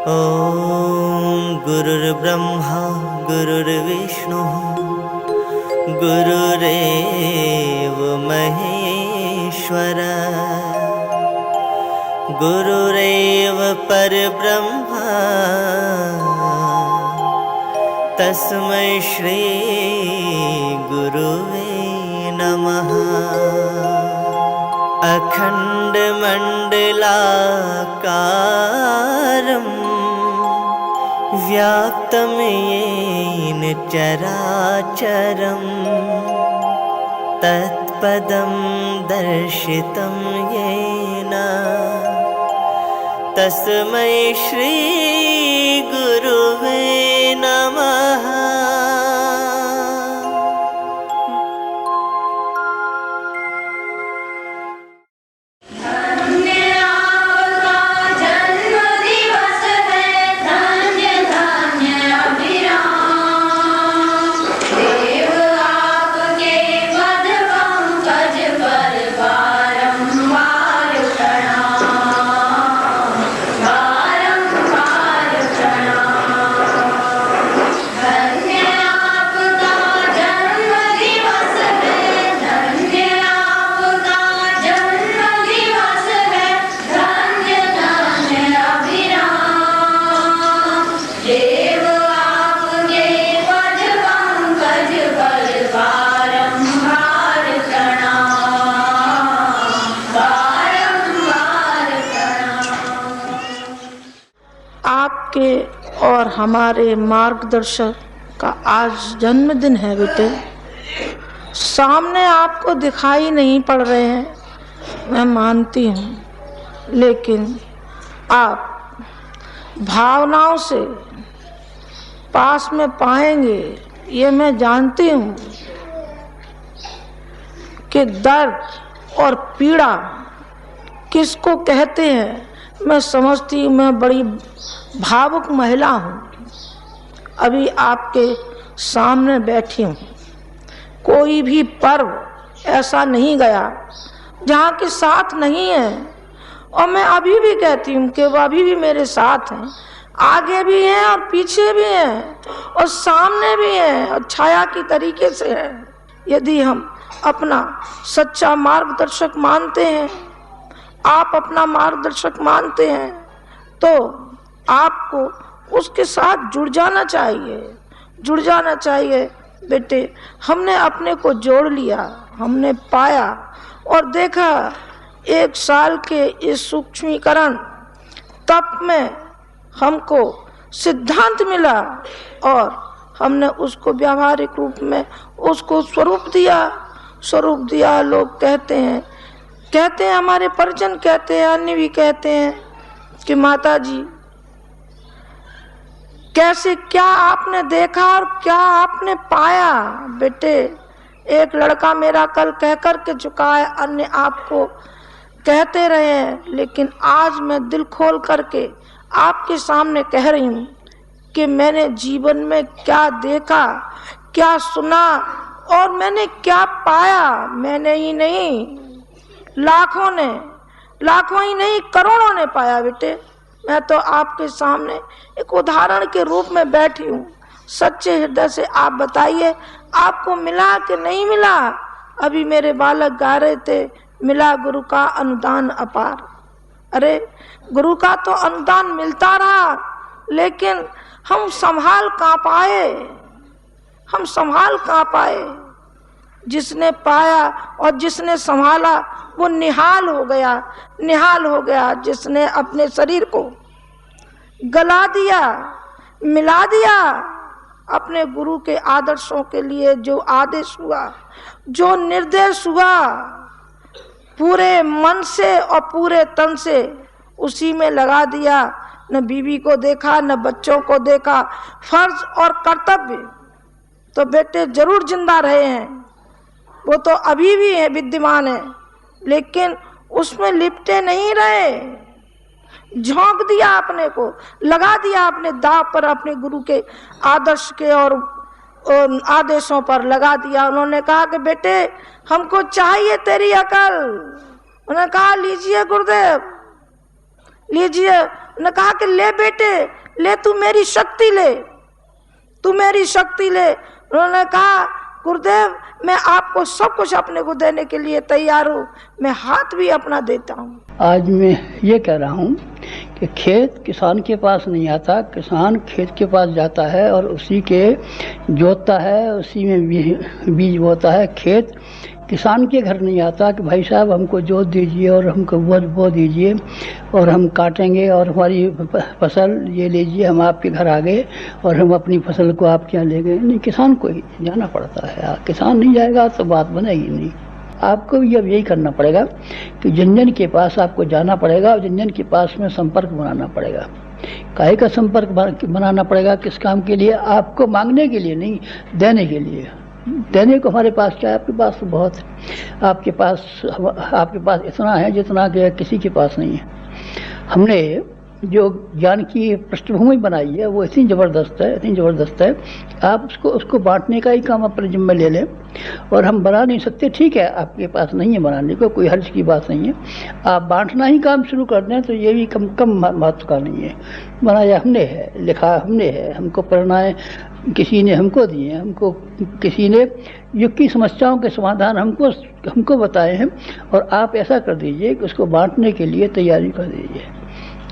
ॐ गुरुर्ब्रह्मा गुरुर्विष्णु गुरुरेव महेश्वर गुरुरेव परब्रह्मा तस्मै श्री गुरुवे नमः। अखण्डमण्डलाकारं व्याप्तं येन चराचरं तत्पदं दर्शितं येन तस्मै श्री गुरुवे नमः। आपके और हमारे मार्गदर्शक का आज जन्मदिन है बेटे। सामने आपको दिखाई नहीं पड़ रहे हैं, मैं मानती हूँ, लेकिन आप भावनाओं से पास में पाएंगे ये मैं जानती हूँ कि दर्द और पीड़ा किसको कहते हैं। मैं समझती हूँ, मैं बड़ी भावुक महिला हूँ, अभी आपके सामने बैठी हूँ। कोई भी पर्व ऐसा नहीं गया जहाँ के साथ नहीं है, और मैं अभी भी कहती हूँ कि वह अभी भी मेरे साथ हैं, आगे भी हैं और पीछे भी हैं और सामने भी हैं और छाया की तरीके से है। यदि हम अपना सच्चा मार्गदर्शक मानते हैं, आप अपना मार्गदर्शक मानते हैं, तो आपको उसके साथ जुड़ जाना चाहिए बेटे। हमने अपने को जोड़ लिया, हमने पाया और देखा 1 साल के इस सूक्ष्मीकरण तप में हमको सिद्धांत मिला और हमने उसको व्यावहारिक रूप में उसको स्वरूप दिया। लोग कहते हैं हमारे परिजन कहते हैं, अन्य भी कहते हैं कि माता जी कैसे, क्या आपने देखा और क्या आपने पाया। बेटे, एक लड़का मेरा कल कह कर के चुका है, अन्य आपको कहते रहे हैं, लेकिन आज मैं दिल खोल करके आपके सामने कह रही हूँ कि मैंने जीवन में क्या देखा, क्या सुना और मैंने क्या पाया। मैंने ही नहीं, लाखों ही नहीं, करोड़ों ने पाया बेटे। मैं तो आपके सामने एक उदाहरण के रूप में बैठी हूँ। सच्चे हृदय से आप बताइए, आपको मिला कि नहीं मिला। अभी मेरे बालक गा रहे थे, मिला गुरु का अनुदान अपार। अरे, गुरु का तो अनुदान मिलता रहा, लेकिन हम संभाल कहाँ पाए। जिसने पाया और जिसने संभाला वो निहाल हो गया। जिसने अपने शरीर को गला दिया, मिला दिया अपने गुरु के आदर्शों के लिए, जो आदेश हुआ, जो निर्देश हुआ, पूरे मन से और पूरे तन से उसी में लगा दिया। न बीवी को देखा, न बच्चों को देखा। फर्ज और कर्तव्य तो बेटे जरूर जिंदा रहे हैं, वो तो अभी भी है, विद्यमान है, लेकिन उसमें लिपटे नहीं रहे। झोंक दिया अपने को, लगा दिया अपने दाव पर, अपने गुरु के आदर्श के और आदेशों पर लगा दिया। उन्होंने कहा कि बेटे हमको चाहिए तेरी अकल। उन्होंने कहा लीजिए गुरुदेव, लीजिए। ने कहा कि ले बेटे ले, तू मेरी शक्ति ले, तू मेरी शक्ति ले। उन्होंने कहा गुरुदेव मैं आपको सब कुछ अपने को देने के लिए तैयार हूँ, मैं हाथ भी अपना देता हूँ। आज मैं ये कह रहा हूँ कि खेत किसान के पास नहीं आता, किसान खेत के पास जाता है और उसी के जोतता है, उसी में बीज बोता है। खेत किसान के घर नहीं आता कि भाई साहब हमको जोत दीजिए और हमको बो दीजिए और हम काटेंगे और हमारी फसल ये लीजिए, हम आपके घर आ गए और हम अपनी फसल को आपके यहाँ ले गए। नहीं, किसान को ही जाना पड़ता है। किसान नहीं जाएगा तो बात बनेगी नहीं। आपको भी अब यही करना पड़ेगा कि जन जन के पास आपको जाना पड़ेगा और जन जन के पास में संपर्क बनाना पड़ेगा। काहे का संपर्क बनाना पड़ेगा? किस काम के लिए? आपको मांगने के लिए नहीं, देने के लिए। देने को हमारे पास क्या है? आपके पास तो बहुत है। आपके पास इतना है जितना कि किसी के पास नहीं है। हमने जो ज्ञान की पृष्ठभूमि बनाई है वो इतनी ज़बरदस्त है, आप उसको बांटने का ही काम अपने जिम्मे ले लें। और हम बना नहीं सकते, ठीक है, आपके पास नहीं है बनाने को, कोई हर्ज की बात नहीं है। आप बांटना ही काम शुरू कर दें तो ये भी कम महत्व का नहीं है। बनाया हमने है, लिखा हमने है, हमको प्रेरणाएँ किसी ने हमको दी हैं, हमको किसी ने युग की समस्याओं के समाधान हमको बताए हैं। और आप ऐसा कर दीजिए कि उसको बांटने के लिए तैयारी कर दीजिए।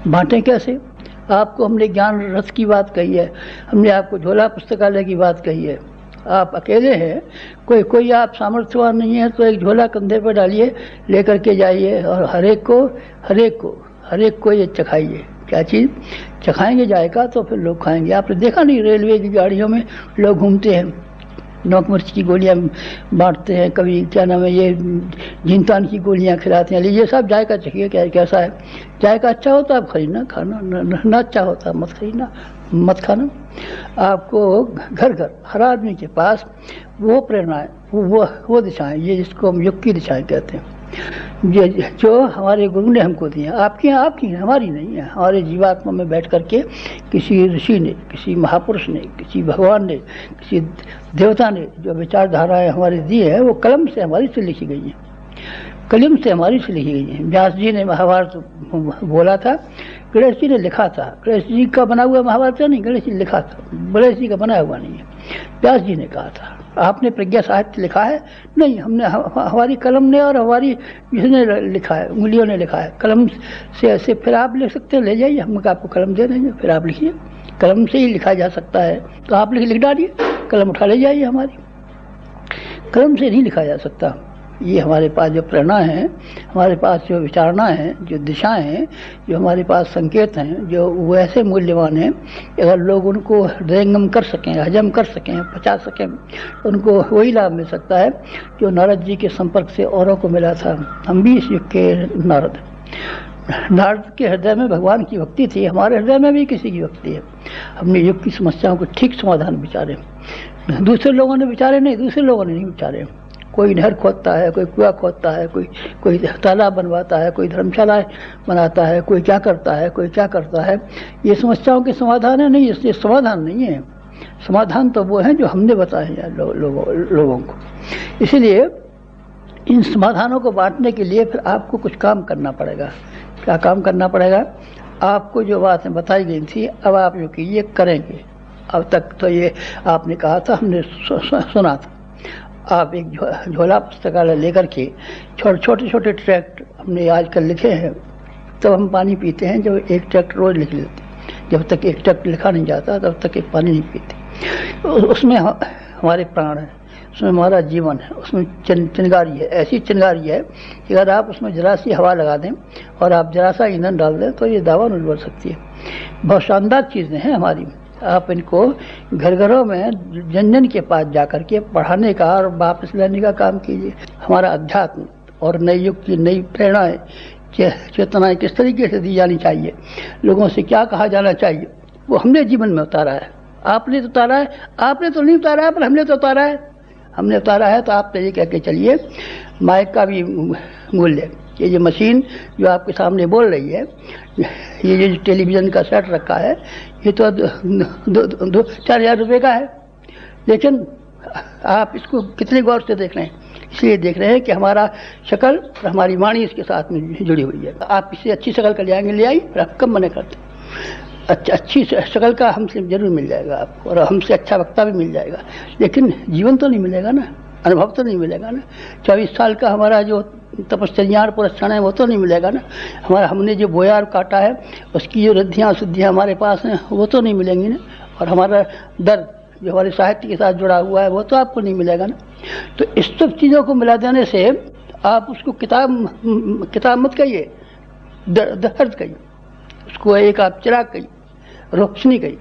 बांटें कैसे? आपको हमने ज्ञान रथ की बात कही है, हमने आपको झोला पुस्तकालय की बात कही है। आप अकेले हैं, कोई आप सामर्थ्यवान नहीं है तो एक झोला कंधे पर डालिए, लेकर के जाइए और हर एक को ये चखाइए। क्या चीज़ चखाएंगे? जाएगा तो फिर लोग खाएंगे। आपने देखा नहीं रेलवे की गाड़ियों में लोग घूमते हैं, नमक मिर्च की गोलियां बांटते हैं, कभी क्या नाम है ये झिंतान की गोलियां खिलाते हैं। लीजिए साहब जायका चखिए कैसा है। जायका अच्छा होता है आप खरीदना खाना, ना अच्छा होता मत खरीदना मत खाना। आपको घर घर हर आदमी के पास वो प्रेरणाएँ, वो दिशाएँ, ये जिसको हम युग की दिशाएँ कहते हैं, जो हमारे गुरु ने हमको दी हैं। आपकी हैं, हमारी नहीं है। हमारे जीवात्मा में बैठ करके किसी ऋषि ने, किसी महापुरुष ने, किसी भगवान ने, किसी देवता ने जो विचारधाराएँ हमारे दी है वो कलम से हमारी से लिखी गई हैं, कलम से हमारी से लिखी गई हैं। व्यास जी ने महाभारत बोला था, गणेश जी ने लिखा था। गणेश जी का बना हुआ महाभारत नहीं, गणेश जी ने लिखा था, गणेश जी का बनाया हुआ नहीं है, व्यास जी ने कहा था। आपने प्रज्ञा साहित्य लिखा है? नहीं, हमने हमारी कलम ने और हमारी जिसने लिखा है, उंगलियों ने लिखा है। कलम से ऐसे फिर आप लिख सकते हैं, ले जाइए, हम आपको कलम दे देंगे, फिर आप लिखिए। कलम से ही लिखा जा सकता है तो आप लिख डालिए, कलम उठा ले जाइए। हमारी कलम से नहीं लिखा जा सकता। ये हमारे पास जो प्रेरणा है, हमारे पास जो विचारणा है, जो दिशाएं हैं, जो हमारे पास संकेत हैं, जो वैसे मूल्यवान हैं, अगर लोग उनको हृदयंगम कर सकें, हजम कर सकें, पचा सकें, उनको वही लाभ मिल सकता है जो नारद जी के संपर्क से औरों को मिला था। हम भी इस युग के नारद के हृदय में भगवान की भक्ति थी, हमारे हृदय में भी किसी की भक्ति है। हमने युग की समस्याओं को ठीक समाधान विचारे, दूसरे लोगों ने विचारे नहीं। कोई नहर खोदता है, कोई कुआं खोदता है, कोई तालाब बनवाता है, कोई धर्मशाला बनाता है, कोई क्या करता है। ये समस्याओं के समाधान है? नहीं, इसलिए समाधान नहीं है। समाधान तो वो हैं जो हमने बताए हैं लोगों को। इसलिए इन समाधानों को बांटने के लिए फिर आपको कुछ काम करना पड़ेगा। क्या काम करना पड़ेगा? आपको जो बातें बताई गई थी अब आप जो कीजिए करेंगे। अब तक तो ये आपने कहा था, हमने सुना था। आप एक झोला पुस्तकालय लेकर के छोटे ट्रैक्ट हमने आजकल लिखे हैं, तब हम पानी पीते हैं जब एक ट्रैक्ट रोज लिख लेते हैं। जब तक एक ट्रैक्ट लिखा नहीं जाता तब तक एक पानी नहीं पीते। उसमें हमारे प्राण है, उसमें हमारा जीवन है, उसमें चिंगारी है, ऐसी चिंगारी है कि अगर आप उसमें जरा सी हवा लगा दें और आप जरा सा ईंधन डाल दें तो ये दावा नहीं बढ़ सकती है। बहुत शानदार चीज़ें हैं हमारी। आप इनको घरों में जन के पास जाकर के पढ़ाने का और वापस लेने का काम कीजिए। हमारा अध्यात्म और नई युग की नई प्रेरणाएँ, चेतनाएँ किस तरीके से दी जानी चाहिए, लोगों से क्या कहा जाना चाहिए, वो हमने जीवन में उतारा है। आपने तो उतारा है, आपने तो नहीं उतारा है, पर हमने तो उतारा है। हमने उतारा है तो आप ये कह के चलिए, माइक का भी मूल्य, ये जो मशीन जो आपके सामने बोल रही है, ये जो टेलीविज़न का सेट रखा है, ये तो 2-4 हज़ार रुपये का है। लेकिन आप इसको कितने गौर से देख रहे हैं, इसलिए देख रहे हैं कि हमारा शक्ल और हमारी वाणी इसके साथ में जुड़ी हुई है। आप इससे अच्छी शक्ल कर ले आएंगे, ले आई, और आप कब मना करते। अच्छी शक्ल का हमसे जरूर मिल जाएगा आपको, और हमसे अच्छा वक्ता भी मिल जाएगा, लेकिन जीवन तो नहीं मिलेगा ना, अनुभव तो नहीं मिलेगा ना। 24 साल का हमारा जो तपश्चर्या और पुरस्कार है वो तो नहीं मिलेगा ना। हमने जो बोया और काटा है उसकी जो रिद्धियाँ शुद्धियाँ हमारे पास हैं वो तो नहीं मिलेंगी ना। और हमारा दर्द जो हमारे साहित्य के साथ जुड़ा हुआ है वो तो आपको नहीं मिलेगा ना। तो इस सब चीज़ों को मिला देने से आप उसको किताब मत कहिए, दर्द कहिए, उसको एक आप चिराग कहिए, रोशनी कहिए,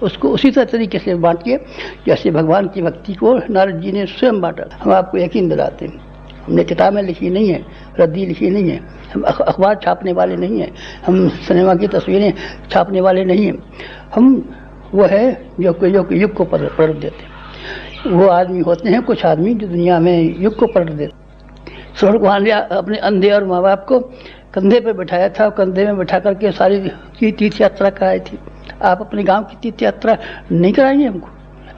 उसको उसी तरीके से बांटिए जैसे भगवान की भक्ति को नारद जी ने स्वयं बांटा। हम आपको यकीन दिलाते हैं, हमने किताबें लिखी नहीं है, रद्दी लिखी नहीं है, हम अखबार छापने वाले नहीं हैं, हम सिनेमा की तस्वीरें छापने वाले नहीं हैं। हम वो है जो युग को पलट देते हैं। वो आदमी होते हैं कुछ आदमी जो दुनिया में युग को पलट देते। स्वर्ण कुमार ने अपने अंधे और माँ बाप को कंधे पे बिठाया था, कंधे में बिठा करके सारी की तीर्थ यात्रा कराई थी। आप अपने गांव की तीर्थ यात्रा नहीं कराएंगे हमको,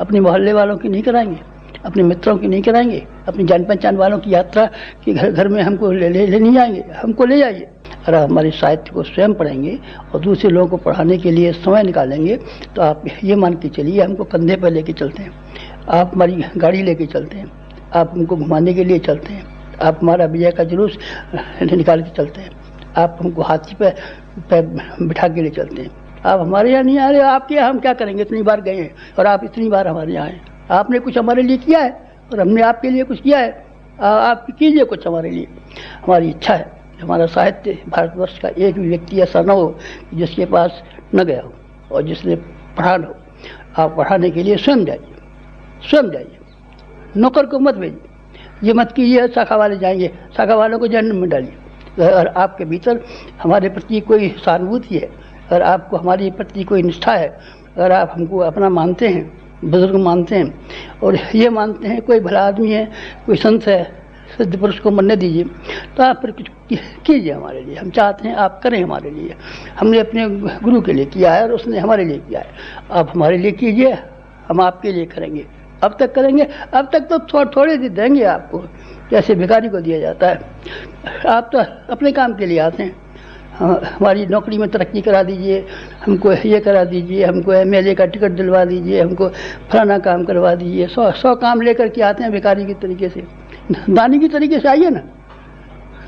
अपने मोहल्ले वालों की नहीं कराएंगे, अपने मित्रों की नहीं कराएंगे, अपनी जान पहचान वालों की यात्रा कि घर में हमको ले नहीं जाएंगे, हमको ले जाइए। अगर हमारे साहित्य को स्वयं पढ़ेंगे और दूसरे लोगों को पढ़ाने के लिए समय निकालेंगे तो आप ये मान के चलिए हमको कंधे पर लेके चलते हैं, आप हमारी गाड़ी लेके चलते हैं, आप हमको घुमाने के लिए चलते हैं, आप हमारा विजय का जुलूस निकाल के चलते हैं, आप हमको हाथी पे बिठा के ले चलते हैं। आप हमारे यहाँ नहीं आ रहे, आपके यहाँ हम क्या करेंगे? इतनी बार गए हैं और आप इतनी बार हमारे यहाँ आए। आपने कुछ हमारे लिए किया है और हमने आपके लिए कुछ किया है, आप कीजिए कुछ हमारे लिए। हमारी इच्छा है हमारा साहित्य भारतवर्ष का एक भी व्यक्ति ऐसा न हो जिसके पास न गया हो और जिसने पढ़ा न हो। आप पढ़ाने के लिए स्वयं जाइए, नौकर को मत भेजिए, ये मत कीजिए शाखा वाले जाएंगे, शाखा वालों को जहन्नम में डालिए। और आपके भीतर हमारे प्रति कोई सहानुभूति है, अगर आपको हमारे प्रति कोई निष्ठा है, अगर आप हमको अपना मानते हैं, बुजुर्ग मानते हैं और ये मानते हैं कोई भला आदमी है, कोई संत है, सिद्ध पुरुष को मरने दीजिए, तो आप फिर कुछ कीजिए हमारे लिए। हम चाहते हैं आप करें हमारे लिए। हमने अपने गुरु के लिए किया है और उसने हमारे लिए किया है, आप हमारे लिए कीजिए, हम आपके लिए करेंगे। अब तक करेंगे, अब तक तो थोड़े देंगे आपको जैसे भिखारी को दिया जाता है। आप तो अपने काम के लिए आते हैं, हमारी नौकरी में तरक्की करा दीजिए, हमको ये करा दीजिए, हमको MLA का टिकट दिलवा दीजिए, हमको फलाना काम करवा दीजिए। 100 काम लेकर के आते हैं भिखारी की तरीके से। दानी की तरीके से आइए ना,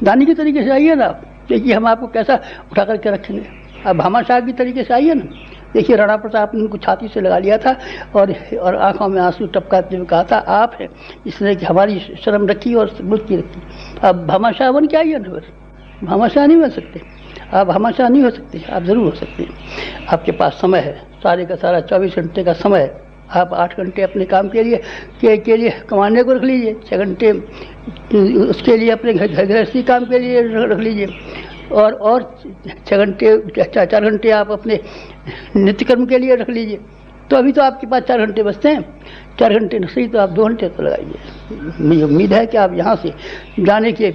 दानी की तरीके से आइए ना। आप देखिए हम आपको कैसा उठा करके रखेंगे। अब भामाशाह की तरीके से आइए ना। देखिए राणा प्रताप ने उनको छाती से लगा लिया था और आंखों में आंसू टपकाते हुए कहा था आप है इसने कि हमारी शर्म रखी और मुल्क की रखी। अब भामाशाह बन के आइए ना, भामाशाह नहीं बन सकते आप, भामाशाह नहीं हो सकते, आप ज़रूर हो सकते हैं। आपके पास समय है, सारे का सारा 24 घंटे का समय है। आप 8 घंटे अपने काम के लिए कमाने को रख लीजिए, 6 घंटे उसके लिए अपने गृहस्थी काम के लिए रख लीजिए और 4 घंटे आप अपने नित्य कर्म के लिए रख लीजिए। तो अभी तो आपके पास 4 घंटे बचते हैं, 4 घंटे न सही तो आप 2 घंटे तो लगाइए। मुझे उम्मीद है कि आप यहाँ से जाने के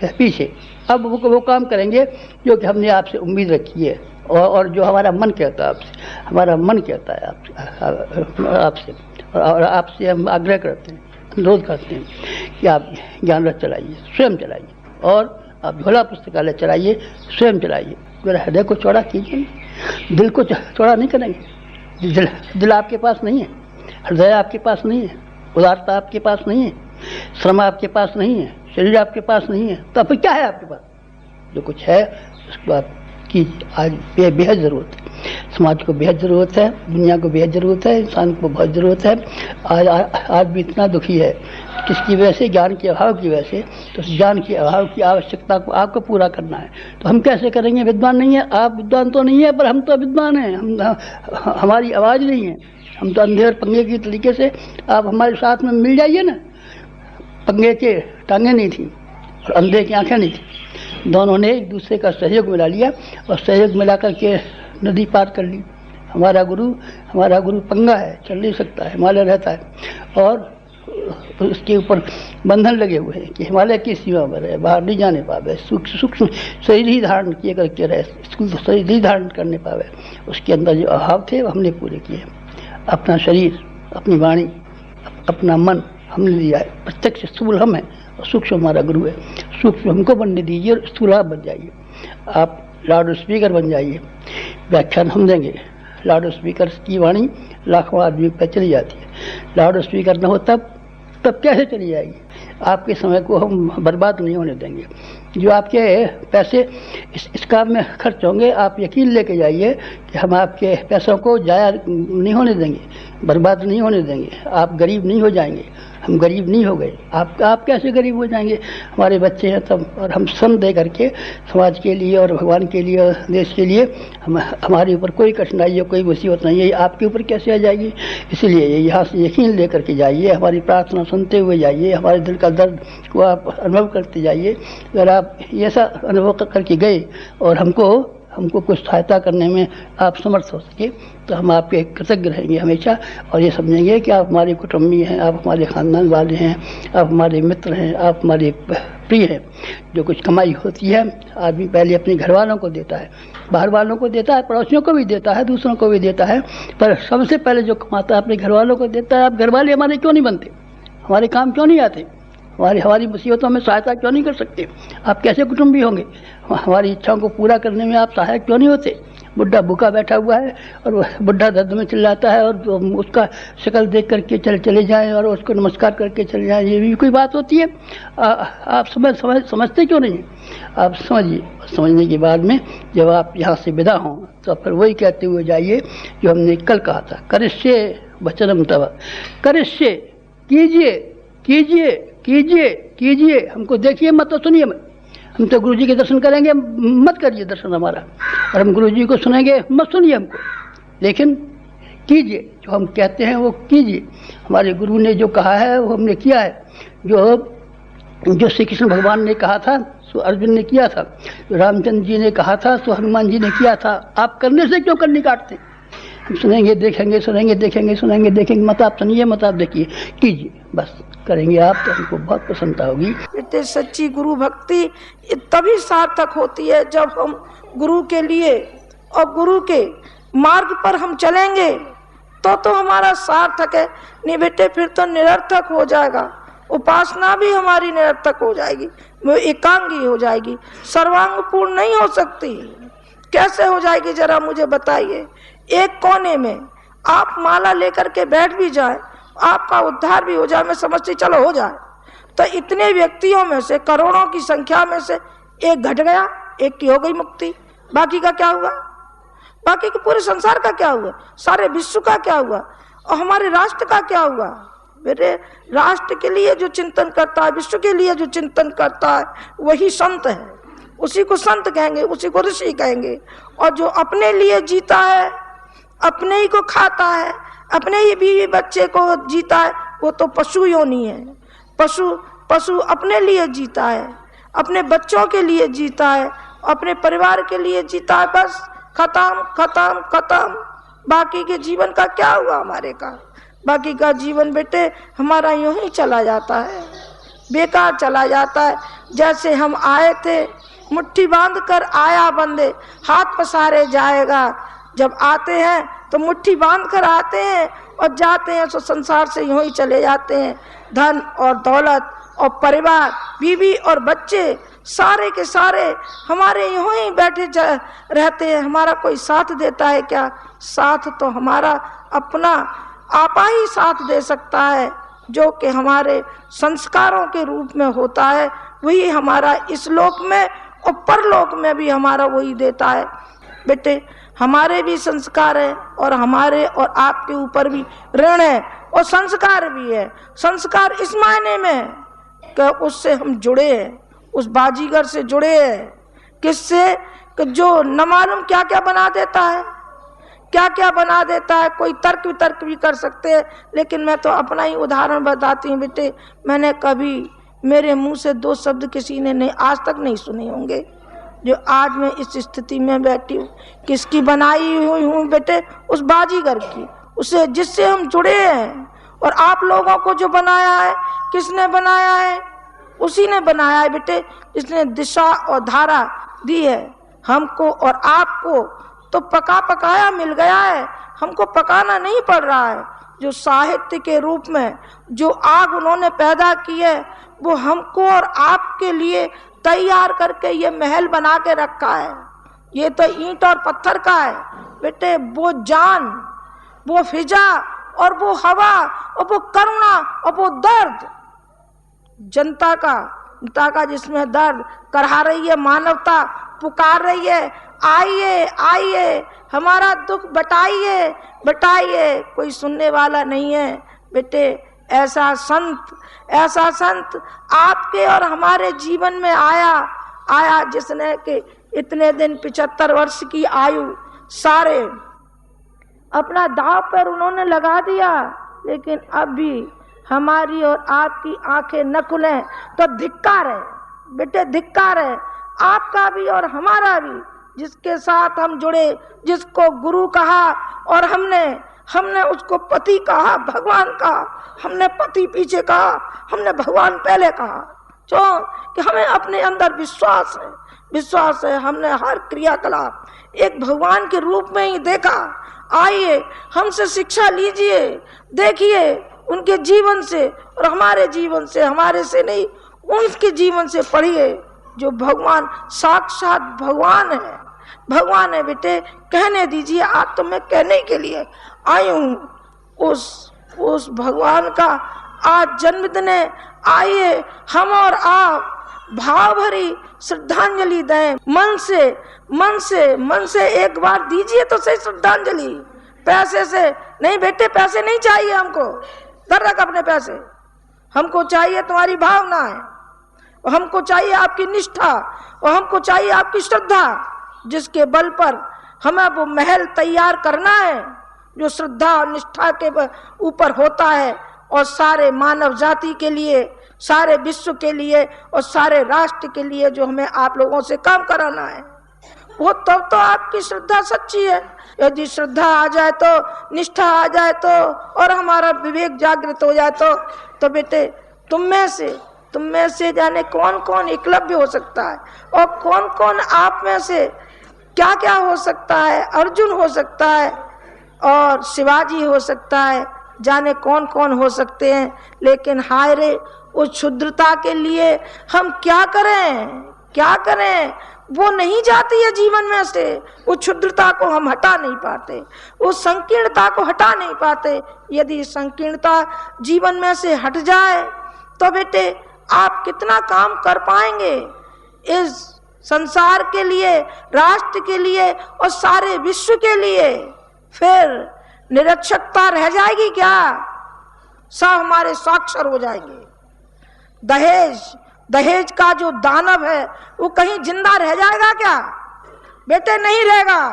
पीछे अब वो काम करेंगे जो कि हमने आपसे उम्मीद रखी है और जो हमारा मन कहता है आपसे, हमारा मन कहता है आपसे और आपसे हम आग्रह करते हैं, अनुरोध करते हैं कि आप ज्ञान रथ चलाइए, स्वयं चलाइए और आप झोला पुस्तकालय चलाइए, स्वयं चलाइए। मेरा हृदय को चौड़ा कीजिए, दिल को चौड़ा नहीं करेंगे। दिल आपके पास नहीं है, हृदय आपके पास नहीं है, उदारता आपके पास नहीं है, श्रम आपके पास नहीं है, शरीर आपके पास नहीं है, तो फिर क्या है आपके पास? जो कुछ है उसको आप कीजिए। आज बेहद ज़रूरत है, समाज को बेहद ज़रूरत है, दुनिया को बेहद ज़रूरत है, इंसान को बहुत ज़रूरत है। आज भी इतना दुखी है किसकी वजह से? ज्ञान के अभाव की वजह से। तो उस ज्ञान के अभाव की आवश्यकता को आपको पूरा करना है। तो हम कैसे करेंगे? विद्वान नहीं है आप, विद्वान तो नहीं है पर हम तो विद्वान हैं, हमारी आवाज़ नहीं है, हम तो अंधे और पंगे की तरीके से। आप हमारे साथ में मिल जाइए ना। पंगे के टांगें नहीं थी और अंधे की आंखें नहीं थी, दोनों ने एक दूसरे का सहयोग मिला लिया और सहयोग मिला करके नदी पार कर ली। हमारा गुरु पंगा है, चल नहीं सकता, हिमालय रहता है और उसके ऊपर बंधन लगे हुए हैं कि हिमालय की सीमा पर है, बाहर नहीं जाने पावे, सूक्ष्म शरीर ही धारण किए करके रहे, शरीर ही धारण करने पावे। उसके अंदर जो अभाव थे वो हमने पूरे किए। अपना शरीर, अपनी वाणी, अपना मन हमने लिया है, प्रत्यक्ष स्थूल हम हैं सूक्ष्म हमारा गुरु है। सूक्ष्म हमको बनने दीजिए और स्थूल आप बन जाइए। आप लाउड स्पीकर बन जाइए, व्याख्यान हम देंगे। लाउड स्पीकर की वाणी लाखों आदमी पर चली जाती है, लाउड स्पीकर न हो तब कैसे चली जाएगी? आपके समय को हम बर्बाद नहीं होने देंगे। जो आपके पैसे इस काम में खर्च होंगे, आप यकीन लेके जाइए कि हम आपके पैसों को जाया नहीं होने देंगे, बर्बाद नहीं होने देंगे। आप गरीब नहीं हो जाएंगे, हम गरीब नहीं हो गए। आप कैसे गरीब हो जाएंगे? हमारे बच्चे हैं तब, और हम श्रम दे करके समाज के लिए और भगवान के लिए और देश के लिए हमारे ऊपर कोई कठिनाई या कोई मुसीबत नहीं है, आपके ऊपर कैसे आ जाएगी? इसलिए यहाँ से यकीन लेकर के जाइए, हमारी प्रार्थना सुनते हुए जाइए, हमारे दिल का दर्द को आप अनुभव करते जाइए। अगर आप ऐसा अनुभव करके गए और हमको कुछ सहायता करने में आप समर्थ हो सके तो हम आपके कृतज्ञ रहेंगे हमेशा, और ये समझेंगे कि आप हमारे कुटुंबी हैं, आप हमारे ख़ानदान वाले हैं, आप हमारे मित्र हैं, आप हमारे प्रिय हैं। जो कुछ कमाई होती है आदमी पहले अपने घर वालों को देता है, बाहर वालों को देता है, पड़ोसियों को भी देता है, दूसरों को भी देता है, पर सबसे पहले जो कमाता है अपने घर वालों को देता है। आप घर वाले हमारे क्यों नहीं बनते? हमारे काम क्यों नहीं आते? हमारी मुसीबतों में सहायता क्यों नहीं कर सकते? आप कैसे कुटुंबी होंगे? हमारी इच्छाओं को पूरा करने में आप सहायक क्यों नहीं होते? बुढ़ा भूखा बैठा हुआ है और वह बुढ़ा दर्द में चिल्लाता है और उसका शक्ल देख करके चले जाएं और उसको नमस्कार करके चले जाएं, ये भी कोई बात होती है? आप समझते क्यों नहीं? आप समझिए। समझने के बाद में जब आप यहाँ से विदा हों तो फिर वही कहते हुए जाइए जो हमने कल कहा था, करिष्ये वचनम तव। करिष्ये, कीजिए कीजिए कीजिए कीजिए, हमको देखिए मत तो सुनिए मत। हम तो गुरु जी के दर्शन करेंगे, मत करिए दर्शन हमारा, और हम गुरु जी को सुनेंगे, मत सुनिए हमको, लेकिन कीजिए जो हम कहते हैं वो कीजिए। हमारे गुरु ने जो कहा है वो हमने किया है। जो श्री कृष्ण भगवान ने कहा था सो अर्जुन ने किया था, जो रामचंद्र जी ने कहा था सो हनुमान जी ने किया था। आप करने से क्यों करनी काटते? हम सुनेंगे देखेंगे, सुनेंगे देखेंगे, सुनेंगे देखेंगे, मत आप सुनिए मत आप देखिए, कीजिए, बस करेंगे आप तो हमको बहुत प्रसन्नता होगी। बेटे सच्ची गुरु भक्ति तभी सार्थक होती है जब हम गुरु के लिए और गुरु के मार्ग पर हम चलेंगे तो हमारा सार्थक है। नहीं बेटे फिर तो निरर्थक हो जाएगा, उपासना भी हमारी निरर्थक हो जाएगी, वो एकांगी हो जाएगी, सर्वांग पूर्ण नहीं हो सकती। कैसे हो जाएगी जरा मुझे बताइए? एक कोने में आप माला लेकर के बैठ भी जाए, आपका उद्धार भी हो जाए, मैं समझती चलो हो जाए, तो इतने व्यक्तियों में से करोड़ों की संख्या में से एक घट गया, एक की हो गई मुक्ति, बाकी का क्या हुआ? बाकी के पूरे संसार का क्या हुआ? सारे विश्व का क्या हुआ? और हमारे राष्ट्र का क्या हुआ? मेरे राष्ट्र के लिए जो चिंतन करता है, विश्व के लिए जो चिंतन करता है, वही संत है, उसी को संत कहेंगे, उसी को ऋषि कहेंगे। और जो अपने लिए जीता है, अपने ही को खाता है, अपने ही बीवी बच्चे को जीता है, वो तो पशु योनि है। पशु अपने लिए जीता है, अपने बच्चों के लिए जीता है, अपने परिवार के लिए जीता है, बस खत्म खत्म खत्म। बाकी के जीवन का क्या हुआ हमारे का? बाकी का जीवन बेटे हमारा यूं ही चला जाता है, बेकार चला जाता है। जैसे हम आए थे, मुट्ठी बांध कर आया बंदे, हाथ पसारे जाएगा। जब आते हैं तो मुट्ठी बांध कर आते हैं और जाते हैं तो संसार से यूं ही चले जाते हैं। धन और दौलत और परिवार, बीवी और बच्चे, सारे के सारे हमारे यूं ही बैठे रहते हैं। हमारा कोई साथ देता है क्या? साथ तो हमारा अपना आपा ही साथ दे सकता है, जो कि हमारे संस्कारों के रूप में होता है। वही हमारा इस लोक में और परलोक में भी हमारा वही देता है। बेटे हमारे भी संस्कार है और हमारे और आपके ऊपर भी ऋण है और संस्कार भी है। संस्कार इस मायने में कि उससे हम जुड़े हैं, उस बाजीगर से जुड़े हैं। किससे? कि जो न मालूम क्या क्या बना देता है, क्या क्या बना देता है। कोई तर्क वितर्क भी कर सकते हैं, लेकिन मैं तो अपना ही उदाहरण बताती हूँ। बेटे मैंने कभी मेरे मुंह से दो शब्द किसी ने नहीं आज तक नहीं सुने होंगे, जो आज मैं इस स्थिति में बैठी हूँ। किसकी बनाई हुई हूँ बेटे? उस बाजीगर की, उसे जिससे हम जुड़े हैं। और आप लोगों को जो बनाया है, किसने बनाया है? उसी ने बनाया है बेटे, जिसने दिशा और धारा दी है हमको और आपको। तो पका पकाया मिल गया है, हमको पकाना नहीं पड़ रहा है। जो साहित्य के रूप में जो आग उन्होंने पैदा की है, वो हमको और आपके लिए तैयार करके ये महल बना के रखा है। ये तो ईंट और पत्थर का है बेटे, वो जान, वो फिजा और वो हवा और वो करुणा और वो दर्द जनता का जिसमें दर्द करहा रही है मानवता, पुकार रही है आइए आइए हमारा दुख बटाइए बटाइए। कोई सुनने वाला नहीं है बेटे। ऐसा संत आपके और हमारे जीवन में आया जिसने कि इतने दिन 75 वर्ष की आयु सारे अपना दांव पर उन्होंने लगा दिया, लेकिन अब भी हमारी और आपकी आंखें न खुलें तो धिक्कार है बेटे, धिक्कार है आपका भी और हमारा भी, जिसके साथ हम जुड़े, जिसको गुरु कहा और हमने उसको पति कहा, भगवान कहा। हमने पति पीछे कहा, हमने भगवान पहले कहा। क्यों? कि हमें अपने अंदर विश्वास है। हमने हर क्रियाकलाप एक भगवान के रूप में ही देखा। आइए हमसे शिक्षा लीजिए, देखिए उनके जीवन से और हमारे जीवन से, हमारे से नहीं उनके जीवन से पढ़िए, जो भगवान साक्षात भगवान है बेटे। कहने दीजिए, आज तो मैं कहने के लिए आई हूँ उस भगवान का आज जन्मदिन है। आइए हम और आप भाव भरी श्रद्धांजलि दें, मन से एक बार दीजिए तो सही श्रद्धांजलि। पैसे से नहीं बेटे, पैसे नहीं चाहिए हमको, धर रख अपने पैसे। हमको चाहिए तुम्हारी भावना है, और हमको चाहिए आपकी निष्ठा, और हमको चाहिए आपकी श्रद्धा, जिसके बल पर हमें वो महल तैयार करना है जो श्रद्धा और निष्ठा के ऊपर होता है, और सारे मानव जाति के लिए, सारे विश्व के लिए और सारे राष्ट्र के लिए जो हमें आप लोगों से काम कराना है, वो तब तो आपकी श्रद्धा सच्ची है। यदि श्रद्धा आ जाए तो, निष्ठा आ जाए तो, और हमारा विवेक जागृत हो जाए तो बेटे तुम में से जाने कौन कौन एकलव्य हो सकता है, और कौन कौन आप में से क्या क्या हो सकता है। अर्जुन हो सकता है और शिवाजी हो सकता है, जाने कौन कौन हो सकते हैं। लेकिन हाय रे, उस क्षुद्रता के लिए हम क्या करें। वो नहीं जाती है जीवन में से, उस क्षुद्रता को हम हटा नहीं पाते, उस संकीर्णता को हटा नहीं पाते। यदि संकीर्णता जीवन में से हट जाए तो बेटे आप कितना काम कर पाएंगे इस संसार के लिए, राष्ट्र के लिए और सारे विश्व के लिए। फिर निरक्षरता रह जाएगी क्या? सब हमारे साक्षर हो जाएंगे। दहेज का जो दानव है वो कहीं जिंदा रह जाएगा क्या? बेटे नहीं रहेगा।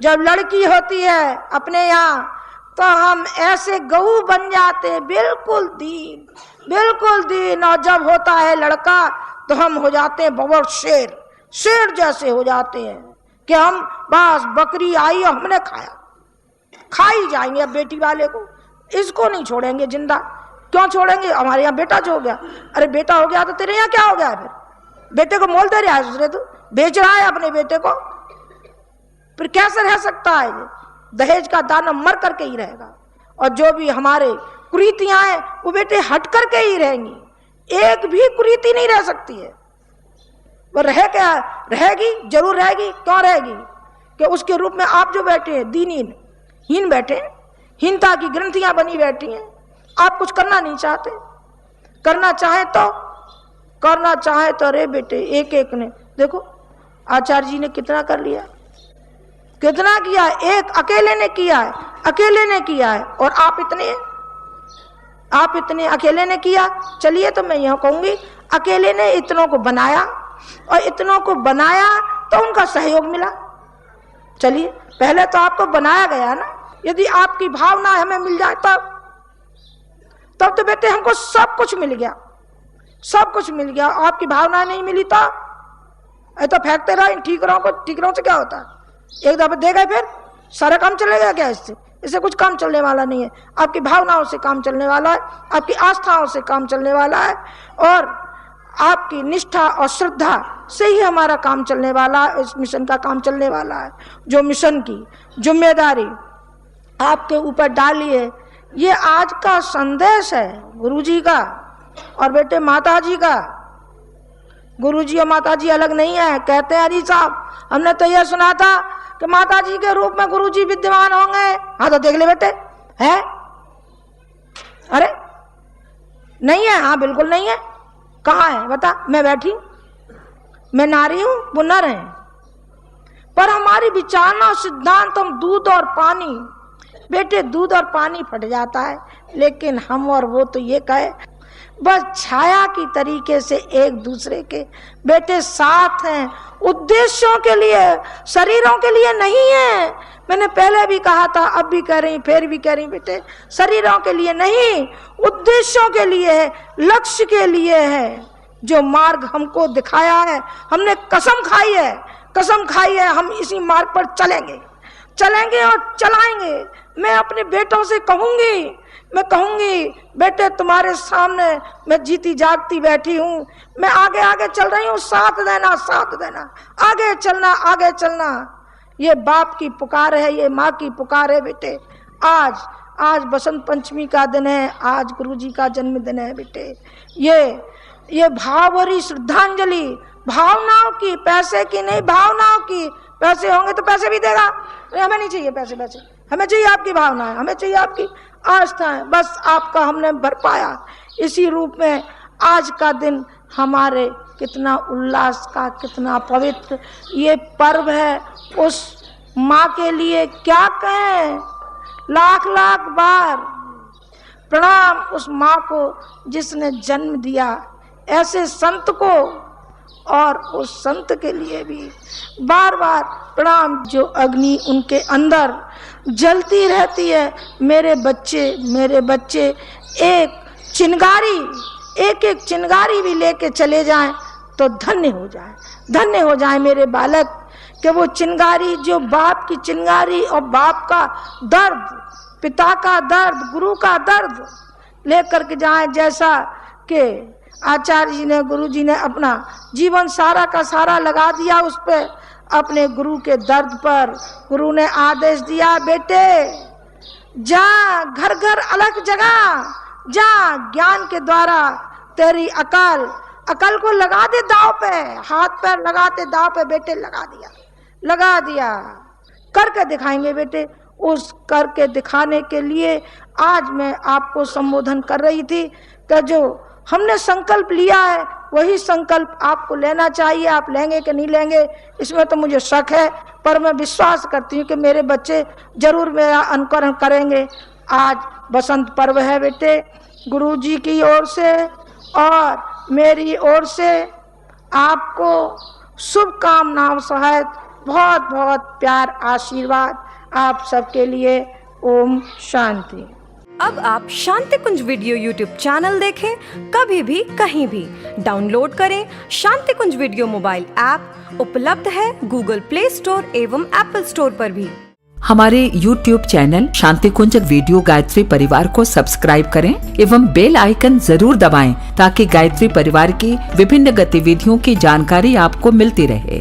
जब लड़की होती है अपने यहाँ तो हम ऐसे गऊ बन जाते, बिल्कुल दीन, और जब होता है लड़का तो हम हो जाते हैं बबर शेर जैसे हो जाते हैं कि हम बस बकरी आई और हमने खा ही जाएंगे। अब बेटी वाले को इसको नहीं छोड़ेंगे जिंदा। क्यों छोड़ेंगे? हमारे यहाँ बेटा जो हो गया। अरे बेटा हो गया तो तेरे यहाँ क्या हो गया? फिर बेटे को मोल दे रहा है दूसरे, तो बेच रहा है अपने बेटे को, फिर कैसे रह सकता है? दहेज का दाना मर करके ही रहेगा। और जो भी हमारे कुरीतियां हैं वो बेटे हट करके ही रहेंगी, एक भी कुरीति नहीं रह सकती है। वो रहेगी, जरूर रहेगी। क्यों रहेगी? कि उसके रूप में आप जो बैठे हैं दीनहीन बैठे हैं, हीनता की ग्रंथियां बनी बैठी हैं। आप कुछ करना नहीं चाहते, करना चाहे तो अरे बेटे एक ने देखो आचार्य जी ने कितना कर लिया, कितना किया, एक अकेले ने किया है। और आप इतने अकेले ने किया। चलिए तो मैं यह कहूंगी, अकेले ने इतनों को बनाया, और इतनों को बनाया तो उनका सहयोग मिला। चलिए पहले तो आपको बनाया गया ना। यदि आपकी भावना हमें मिल जाए तब तो बेटे हमको सब कुछ मिल गया। आपकी भावना नहीं मिली तो फेंकते रहो ठीकरों से क्या होता है? एक दफा दे गए फिर सारा काम चलेगा क्या? इससे कुछ काम चलने वाला नहीं है। आपकी भावनाओं से काम चलने वाला है, आपकी आस्थाओं से काम चलने वाला है, और आपकी निष्ठा और श्रद्धा से ही हमारा काम चलने वाला है। इस मिशन का काम चलने वाला है। जो मिशन की जिम्मेदारी आपके ऊपर डाली है, ये आज का संदेश है गुरुजी का। और बेटे माताजी का, गुरुजी और माताजी अलग नहीं है। कहते हैं अजी साहब हमने तो यह सुना था कि माताजी के रूप में गुरुजी विद्यमान होंगे। हाँ तो देख ले बेटे, है? अरे नहीं है, हाँ बिल्कुल नहीं है। कहाँ है बता? मैं बैठी हूं, मैं नारी हूं, वो नर है। पर हमारी विचारना सिद्धांत हम दूध और पानी, बेटे दूध और पानी फट जाता है, लेकिन हम और वो तो ये कहे बस छाया की तरीके से एक दूसरे के बेटे साथ हैं, उद्देश्यों के लिए, शरीरों के लिए नहीं है। मैंने पहले भी कहा था, अब भी कह रही, फिर भी कह रही बेटे, शरीरों के लिए नहीं, उद्देश्यों के लिए है, लक्ष्य के लिए है। जो मार्ग हमको दिखाया है, हमने कसम खाई है, कसम खाई है, हम इसी मार्ग पर चलेंगे, चलेंगे और चलाएंगे। मैं अपने बेटों से कहूंगी, मैं कहूंगी बेटे तुम्हारे सामने मैं जीती जागती बैठी हूँ, मैं आगे आगे चल रही हूँ, साथ देना, साथ देना, आगे चलना, आगे चलना। ये बाप की पुकार है, ये माँ की पुकार है बेटे। आज बसंत पंचमी का दिन है, आज गुरुजी का जन्मदिन है बेटे। ये भाव भरी श्रद्धांजलि, भावनाओं की, पैसे की नहीं, भावनाओं की। पैसे होंगे तो पैसे भी देगा, हमें नहीं चाहिए पैसे, हमें चाहिए आपकी भावनाएं, हमें चाहिए आपकी आस्थाएं। बस आपका हमने भर पाया। इसी रूप में आज का दिन हमारे कितना उल्लास का, कितना पवित्र ये पर्व है। उस माँ के लिए क्या कहें, लाख लाख बार प्रणाम उस माँ को जिसने जन्म दिया ऐसे संत को, और उस संत के लिए भी बार बार प्रणाम जो अग्नि उनके अंदर जलती रहती है। मेरे बच्चे एक चिंगारी, एक एक चिंगारी भी लेके चले जाएं तो धन्य हो जाए मेरे बालक। कि वो चिंगारी जो बाप की चिंगारी और बाप का दर्द, पिता का दर्द, गुरु का दर्द लेकर के जाए। जैसा कि आचार्य जी ने, गुरु जी ने अपना जीवन सारा का सारा लगा दिया उस पे, अपने गुरु के दर्द पर। गुरु ने आदेश दिया, बेटे जा, घर घर अलग जगह जा, ज्ञान के द्वारा तेरी अकल को लगा दे दाव पे, हाथ पैर लगाते दाव पे बेटे लगा दिया। करके दिखाएंगे बेटे। उस करके दिखाने के लिए आज मैं आपको संबोधन कर रही थी कि जो हमने संकल्प लिया है वही संकल्प आपको लेना चाहिए। आप लेंगे कि नहीं लेंगे इसमें तो मुझे शक है, पर मैं विश्वास करती हूँ कि मेरे बच्चे जरूर मेरा अनुकरण करेंगे। आज बसंत पर्व है बेटे, गुरु जी की ओर से और मेरी ओर से आपको शुभकामनाओं सहित बहुत बहुत प्यार, आशीर्वाद आप सबके लिए। ओम शांति। अब आप शांति कुंज वीडियो यूट्यूब चैनल देखें कभी भी कहीं भी। डाउनलोड करें शांति कुंज वीडियो मोबाइल ऐप, उपलब्ध है गूगल प्ले स्टोर एवं एप्पल स्टोर पर भी। हमारे YouTube चैनल शांति कुंज वीडियो गायत्री परिवार को सब्सक्राइब करें एवं बेल आइकन जरूर दबाएं ताकि गायत्री परिवार की विभिन्न गतिविधियों की जानकारी आपको मिलती रहे।